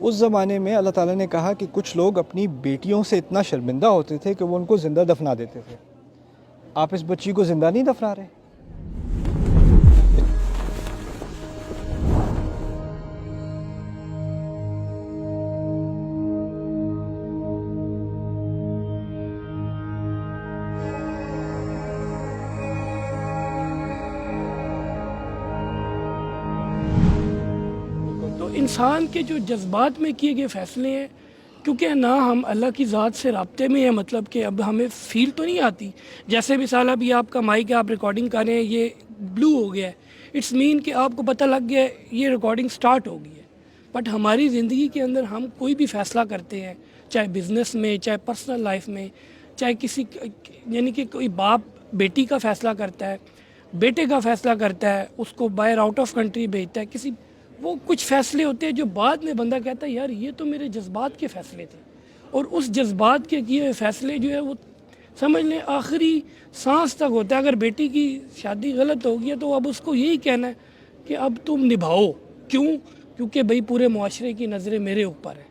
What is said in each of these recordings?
اس زمانے میں اللہ تعالیٰ نے کہا کہ کچھ لوگ اپنی بیٹیوں سے اتنا شرمندہ ہوتے تھے کہ وہ ان کو زندہ دفنا دیتے تھے. آپ اس بچی کو زندہ نہیں دفنا رہے. تو انسان کے جو جذبات میں کیے گئے فیصلے ہیں، کیونکہ نہ ہم اللہ کی ذات سے رابطے میں ہیں، مطلب کہ اب ہمیں فیل تو نہیں آتی. جیسے مثال ابھی آپ کا مائک ہے، آپ ریکارڈنگ کر رہے ہیں، یہ بلو ہو گیا ہے، اٹس مین کہ آپ کو پتہ لگ گیا ہے یہ ریکارڈنگ سٹارٹ ہو گئی ہے. بٹ ہماری زندگی کے اندر ہم کوئی بھی فیصلہ کرتے ہیں، چاہے بزنس میں، چاہے پرسنل لائف میں، چاہے کسی یعنی کہ کوئی باپ بیٹی کا فیصلہ کرتا ہے، بیٹے کا فیصلہ کرتا ہے، اس کو باہر آؤٹ آف کنٹری بھیجتا ہے، کسی وہ کچھ فیصلے ہوتے ہیں جو بعد میں بندہ کہتا ہے یار یہ تو میرے جذبات کے فیصلے تھے. اور اس جذبات کے کیے ہوئے فیصلے جو ہے وہ سمجھ لیں آخری سانس تک ہوتا ہے. اگر بیٹی کی شادی غلط ہو گئی ہے تو اب اس کو یہی کہنا ہے کہ اب تم نبھاؤ. کیوں؟ کیونکہ بھئی پورے معاشرے کی نظریں میرے اوپر ہیں.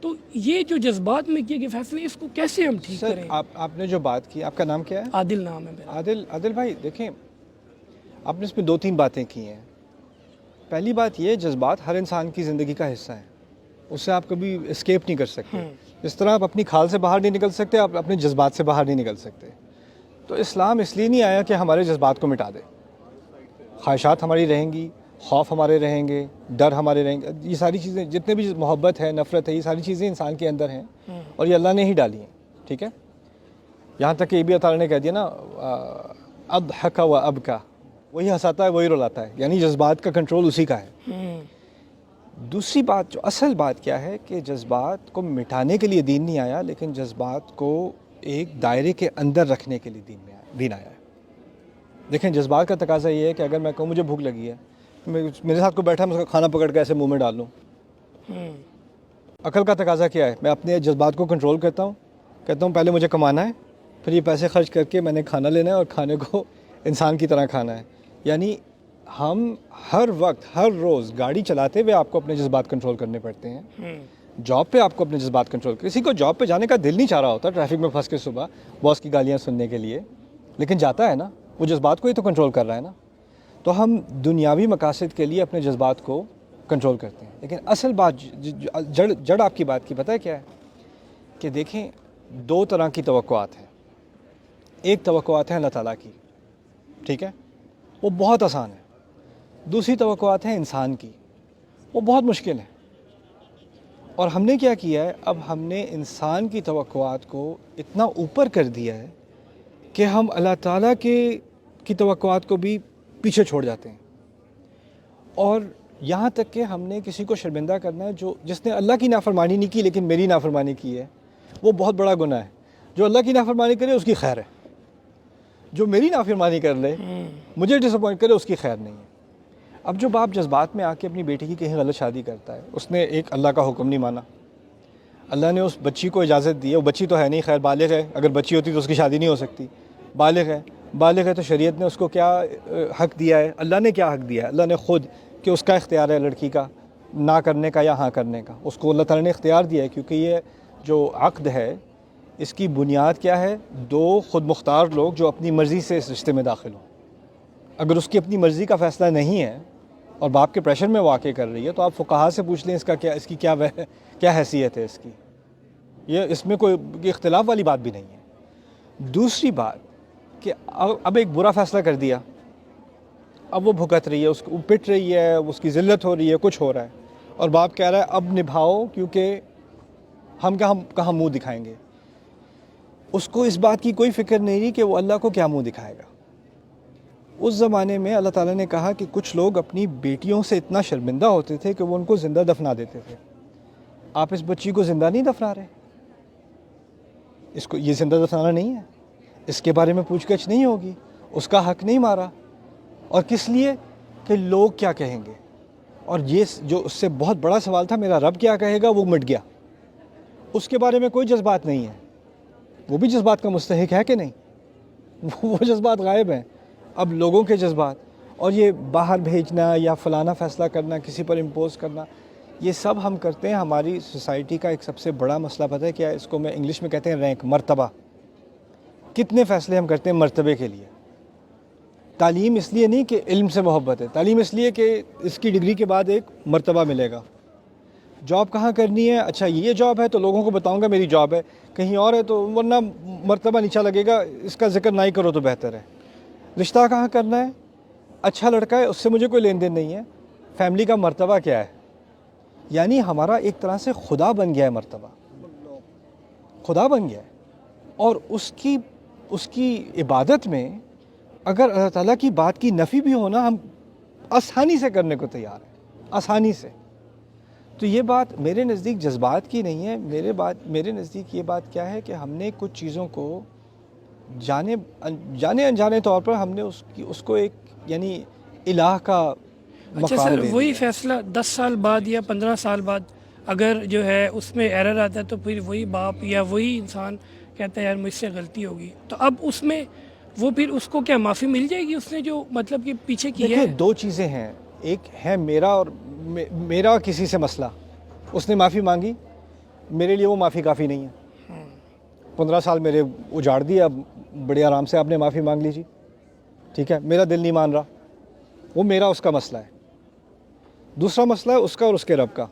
تو یہ جو جذبات میں کیے گئے فیصلے، اس کو کیسے ہم ٹھیک کریں؟ آپ نے جو بات کی، آپ کا نام کیا ہے؟ عادل نام ہے میرا. عادل بھائی دیکھیں، آپ نے اس میں 2-3 باتیں کی ہیں. پہلی بات یہ، جذبات ہر انسان کی زندگی کا حصہ ہیں، اس سے آپ کبھی اسکیپ نہیں کر سکتے. اس طرح آپ اپنی کھال سے باہر نہیں نکل سکتے، آپ اپنے جذبات سے باہر نہیں نکل سکتے. تو اسلام اس لیے نہیں آیا کہ ہمارے جذبات کو مٹا دے. خواہشات ہماری رہیں گی، خوف ہمارے رہیں گے، ڈر ہمارے رہیں گے. یہ ساری چیزیں، جتنے بھی محبت ہے، نفرت ہے، یہ ساری چیزیں انسان کے اندر ہیں اور یہ اللہ نے ہی ڈالی ہیں. ٹھیک ہے؟ یہاں تک کہ یہ بھی اللہ تعالیٰ نے کہہ دیا نا، اضحک و ابکا، وہی ہنساتا ہے وہی رلاتا ہے، یعنی جذبات کا کنٹرول اسی کا ہے. دوسری بات، جو اصل بات کیا ہے کہ جذبات کو مٹانے کے لیے دین نہیں آیا، لیکن جذبات کو ایک دائرے کے اندر رکھنے کے لیے دین آیا ہے. دیکھیں، جذبات کا تقاضا یہ ہے کہ اگر میں کہوں مجھے بھوک لگی ہے، میرے ساتھ کوئی بیٹھا، میں اس کا کھانا پکڑ کے ایسے منہ میں ڈال لوں. عقل کا تقاضا کیا ہے؟ میں اپنے جذبات کو کنٹرول کرتا ہوں، کہتا ہوں پہلے مجھے کمانا ہے، پھر یہ پیسے خرچ کر کے میں نے کھانا لینا ہے اور کھانے کو انسان کی طرح کھانا ہے. یعنی ہم ہر وقت، ہر روز گاڑی چلاتے ہوئے آپ کو اپنے جذبات کنٹرول کرنے پڑتے ہیں. جاب پہ آپ کو اپنے جذبات کنٹرول، کسی کو جاب پہ جانے کا دل نہیں چاہ رہا ہوتا ٹریفک میں پھنس کے صبح باس کی گالیاں سننے کے لیے، لیکن جاتا ہے نا، وہ جذبات کو ہی تو کنٹرول کر رہا ہے نا. تو ہم دنیاوی مقاصد کے لیے اپنے جذبات کو کنٹرول کرتے ہیں. لیکن اصل بات، جڑ آپ کی بات کی پتہ ہے کیا ہے؟ کہ دیکھیں، 2 طرح کی توقعات ہیں. ایک توقعات ہے اللہ تعالیٰ کی، ٹھیک ہے، وہ بہت آسان ہے. دوسری توقعات ہیں انسان کی، وہ بہت مشکل ہے. اور ہم نے کیا کیا ہے؟ اب ہم نے انسان کی توقعات کو اتنا اوپر کر دیا ہے کہ ہم اللہ تعالیٰ کی توقعات کو بھی پیچھے چھوڑ جاتے ہیں. اور یہاں تک کہ ہم نے کسی کو شرمندہ کرنا ہے، جس نے اللہ کی نافرمانی نہیں کی لیکن میری نافرمانی کی ہے، وہ بہت بڑا گناہ ہے. جو اللہ کی نافرمانی کرے اس کی خیر ہے، جو میری نافرمانی کر لے، مجھے ڈس اپوائنٹ کرے، اس کی خیر نہیں ہے. اب جو باپ جذبات میں آ کے اپنی بیٹی کی کہیں غلط شادی کرتا ہے، اس نے ایک اللہ کا حکم نہیں مانا. اللہ نے اس بچی کو اجازت دی ہے، وہ بچی تو ہے نہیں، خیر بالغ ہے، اگر بچی ہوتی تو اس کی شادی نہیں ہو سکتی. بالغ ہے تو شریعت نے اس کو کیا حق دیا ہے؟ اللہ نے کیا حق دیا ہے؟ اللہ نے خود، کہ اس کا اختیار ہے لڑکی کا نہ کرنے کا یا ہاں کرنے کا. اس کو اللہ تعالیٰ نے اختیار دیا ہے، کیونکہ یہ جو عقد ہے اس کی بنیاد کیا ہے؟ 2 خود مختار لوگ جو اپنی مرضی سے اس رشتے میں داخل ہوں. اگر اس کی اپنی مرضی کا فیصلہ نہیں ہے اور باپ کے پریشر میں واقع کر رہی ہے، تو آپ فقہا سے پوچھ لیں اس کی کیا حیثیت ہے اس کی. اس میں کوئی اختلاف والی بات بھی نہیں ہے. دوسری بات کہ اب ایک برا فیصلہ کر دیا، اب وہ بھگت رہی ہے، اس کو پٹ رہی ہے، اس کی ذلت ہو رہی ہے، کچھ ہو رہا ہے، اور باپ کہہ رہا ہے اب نبھاؤ، کیونکہ ہم کہاں منہ دکھائیں گے. اس کو اس بات کی کوئی فکر نہیں رہی کہ وہ اللہ کو کیا منہ دکھائے گا. اس زمانے میں اللہ تعالیٰ نے کہا کہ کچھ لوگ اپنی بیٹیوں سے اتنا شرمندہ ہوتے تھے کہ وہ ان کو زندہ دفنا دیتے تھے. آپ اس بچی کو زندہ نہیں دفنا رہے. اس کو یہ زندہ دفنانا نہیں ہے، اس کے بارے میں پوچھ گچھ نہیں ہوگی، اس کا حق نہیں مارا. اور کس لیے؟ کہ لوگ کیا کہیں گے. اور یہ جو اس سے بہت بڑا سوال تھا، میرا رب کیا کہے گا، وہ مٹ گیا. اس کے بارے میں کوئی جذبات نہیں ہے. وہ بھی جذبات کا مستحق ہے کہ نہیں؟ وہ جذبات غائب ہیں. اب لوگوں کے جذبات اور یہ باہر بھیجنا یا فلانا فیصلہ کرنا، کسی پر امپوز کرنا، یہ سب ہم کرتے ہیں. ہماری سوسائٹی کا ایک سب سے بڑا مسئلہ پتہ ہے کیا ہے؟ اس کو میں انگلش میں کہتے ہیں رینک، مرتبہ. کتنے فیصلے ہم کرتے ہیں مرتبے کے لیے. تعلیم اس لیے نہیں کہ علم سے محبت ہے، تعلیم اس لیے کہ اس کی ڈگری کے بعد ایک مرتبہ ملے گا. جاب کہاں کرنی ہے؟ اچھا یہ جاب ہے تو لوگوں کو بتاؤں گا میری جاب ہے. کہیں اور ہے تو ورنہ مرتبہ نیچا لگے گا، اس کا ذکر نہ ہی کرو تو بہتر ہے. رشتہ کہاں کرنا ہے؟ اچھا لڑکا ہے، اس سے مجھے کوئی لین دین نہیں ہے. فیملی کا مرتبہ کیا ہے؟ یعنی ہمارا ایک طرح سے خدا بن گیا ہے مرتبہ، خدا بن گیا ہے. اور اس کی عبادت میں اگر اللہ تعالیٰ کی بات کی نفی بھی ہونا، ہم آسانی سے کرنے کو تیار ہیں، آسانی سے. تو یہ بات میرے نزدیک جذبات کی نہیں ہے. میرے نزدیک یہ بات کیا ہے کہ ہم نے کچھ چیزوں کو جانے انجانے طور پر ہم نے اس کو ایک یعنی الہ کا اچھا مقام سر، دے وہی دیا. فیصلہ 10 سال بعد یا 15 سال بعد اگر جو ہے اس میں ایرر آتا ہے تو پھر وہی باپ یا وہی انسان کہتا ہے یار مجھ سے غلطی ہوگی، تو اب اس میں وہ پھر اس کو کیا معافی مل جائے گی اس نے جو مطلب کہ پیچھے کیا ہے؟ دیکھیں، دو چیزیں ہیں. ایک ہے میرا اور کسی سے مسئلہ. اس نے معافی مانگی، میرے لیے وہ معافی کافی نہیں ہے. 15 سال میرے اجاڑ دیے، اب بڑے آرام سے آپ نے معافی مانگ لیجی. ٹھیک ہے، میرا دل نہیں مان رہا، وہ میرا اس کا مسئلہ ہے. دوسرا مسئلہ ہے اس کا اور اس کے رب کا.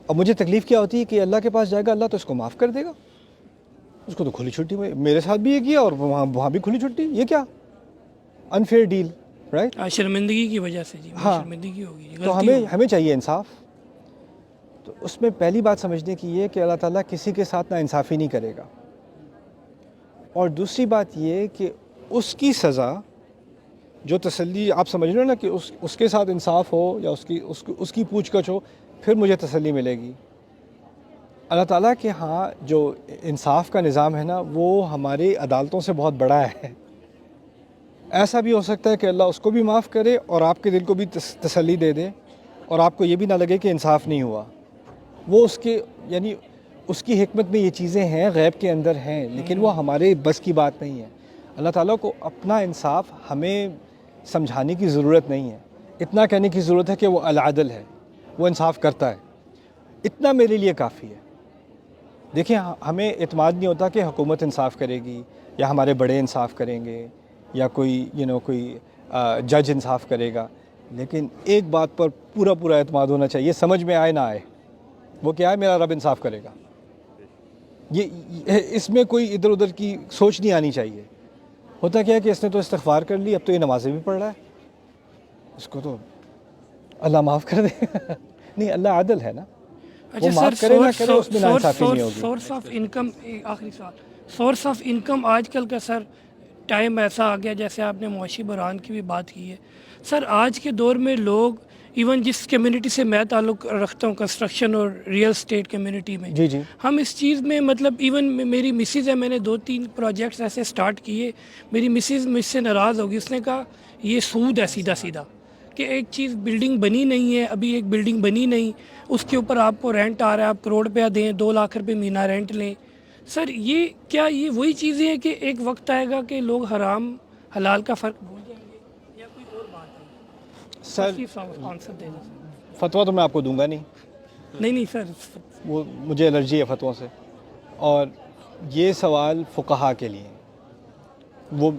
اب مجھے تکلیف کیا ہوتی ہے کہ اللہ کے پاس جائے گا، اللہ تو اس کو معاف کر دے گا. اس کو تو کھلی چھٹی ہوئی، میرے ساتھ بھی یہ کیا اور وہاں بھی کھلی چھٹی. یہ کیا انفیئر ڈیل، رائٹ؟ شرمندگی کی وجہ سے جی ہاں. شرمندگی ہوگی، تو غلطی ہوگی. ہمیں چاہیے انصاف. تو اس میں پہلی بات سمجھنے کی یہ کہ اللہ تعالیٰ کسی کے ساتھ نا انصافی نہیں کرے گا. اور دوسری بات یہ کہ اس کی سزا جو تسلی آپ سمجھ رہے ہو نا کہ اس کے ساتھ انصاف ہو یا اس کی پوچھ گچھ ہو، پھر مجھے تسلی ملے گی. اللہ تعالیٰ کے ہاں جو انصاف کا نظام ہے نا، وہ ہماری عدالتوں سے بہت بڑا ہے. ایسا بھی ہو سکتا ہے کہ اللہ اس کو بھی معاف کرے اور آپ کے دل کو بھی تسلی دے دے اور آپ کو یہ بھی نہ لگے کہ انصاف نہیں ہوا. وہ یعنی اس کی حکمت میں یہ چیزیں ہیں، غیب کے اندر ہیں، لیکن وہ ہمارے بس کی بات نہیں ہے. اللہ تعالیٰ کو اپنا انصاف ہمیں سمجھانے کی ضرورت نہیں ہے. اتنا کہنے کی ضرورت ہے کہ وہ العدل ہے، وہ انصاف کرتا ہے. اتنا میرے لیے کافی ہے. دیکھیں، ہمیں اعتماد نہیں ہوتا کہ حکومت انصاف کرے گی یا ہمارے بڑے انصاف کریں گے یا کوئی جج انصاف کرے گا. لیکن ایک بات پر پورا اعتماد ہونا چاہیے، سمجھ میں آئے نہ آئے. وہ کیا ہے؟ میرا رب انصاف کرے گا. اس میں کوئی ادھر ادھر کی سوچ نہیں آنی چاہیے. ہوتا کیا ہے کہ اس نے تو استغفار کر لی، اب تو یہ نمازیں بھی پڑھ رہا ہے، اس کو تو اللہ معاف کر دے. نہیں، اللہ عادل ہے نا. وہ معاف کرے نہ کرے، اس میں ناانصافی نہیں ہوگی. سورس آف انکم، آخری سوال، سورس آف انکم آج کل کا سر ٹائم ایسا آ گیا، جیسے آپ نے معاشی بحران کی بھی بات کی ہے سر. آج کے دور میں لوگ ایون جس کمیونٹی سے میں تعلق رکھتا ہوں، کنسٹرکشن اور ریئل اسٹیٹ کمیونٹی میں، جی ہم اس چیز میں مطلب ایون میری مسز ہے، میں نے 2-3 پروجیکٹس ایسے سٹارٹ کیے. میری مسز مجھ سے ناراض ہوگی، اس نے کہا یہ سود ہے سیدھا کہ ایک چیز بلڈنگ بنی نہیں ہے، ابھی ایک بلڈنگ بنی نہیں، اس کے اوپر آپ کو رینٹ آ رہا ہے، آپ 1 کروڑ روپیہ دیں، 2 لاکھ روپے مہینہ رینٹ لیں. سر یہ وہی چیزیں ہیں کہ ایک وقت آئے گا کہ لوگ حرام حلال کا فرق بھول جائیں گے، یا کوئی اور بات ہے؟ سر آنسر دے دیں. فتویٰ تو میں آپ کو دوں گا نہیں سر، وہ مجھے الرجی ہے فتووں سے. اور یہ سوال فقہا کے لیے، وہ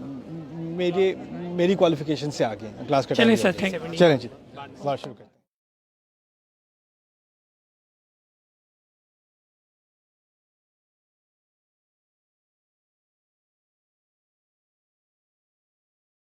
میری کوالیفیکیشن سے آگے ہیں. کلاس کا چلیں سر، تھینک یو. چلیں جی، بات شروع کریں.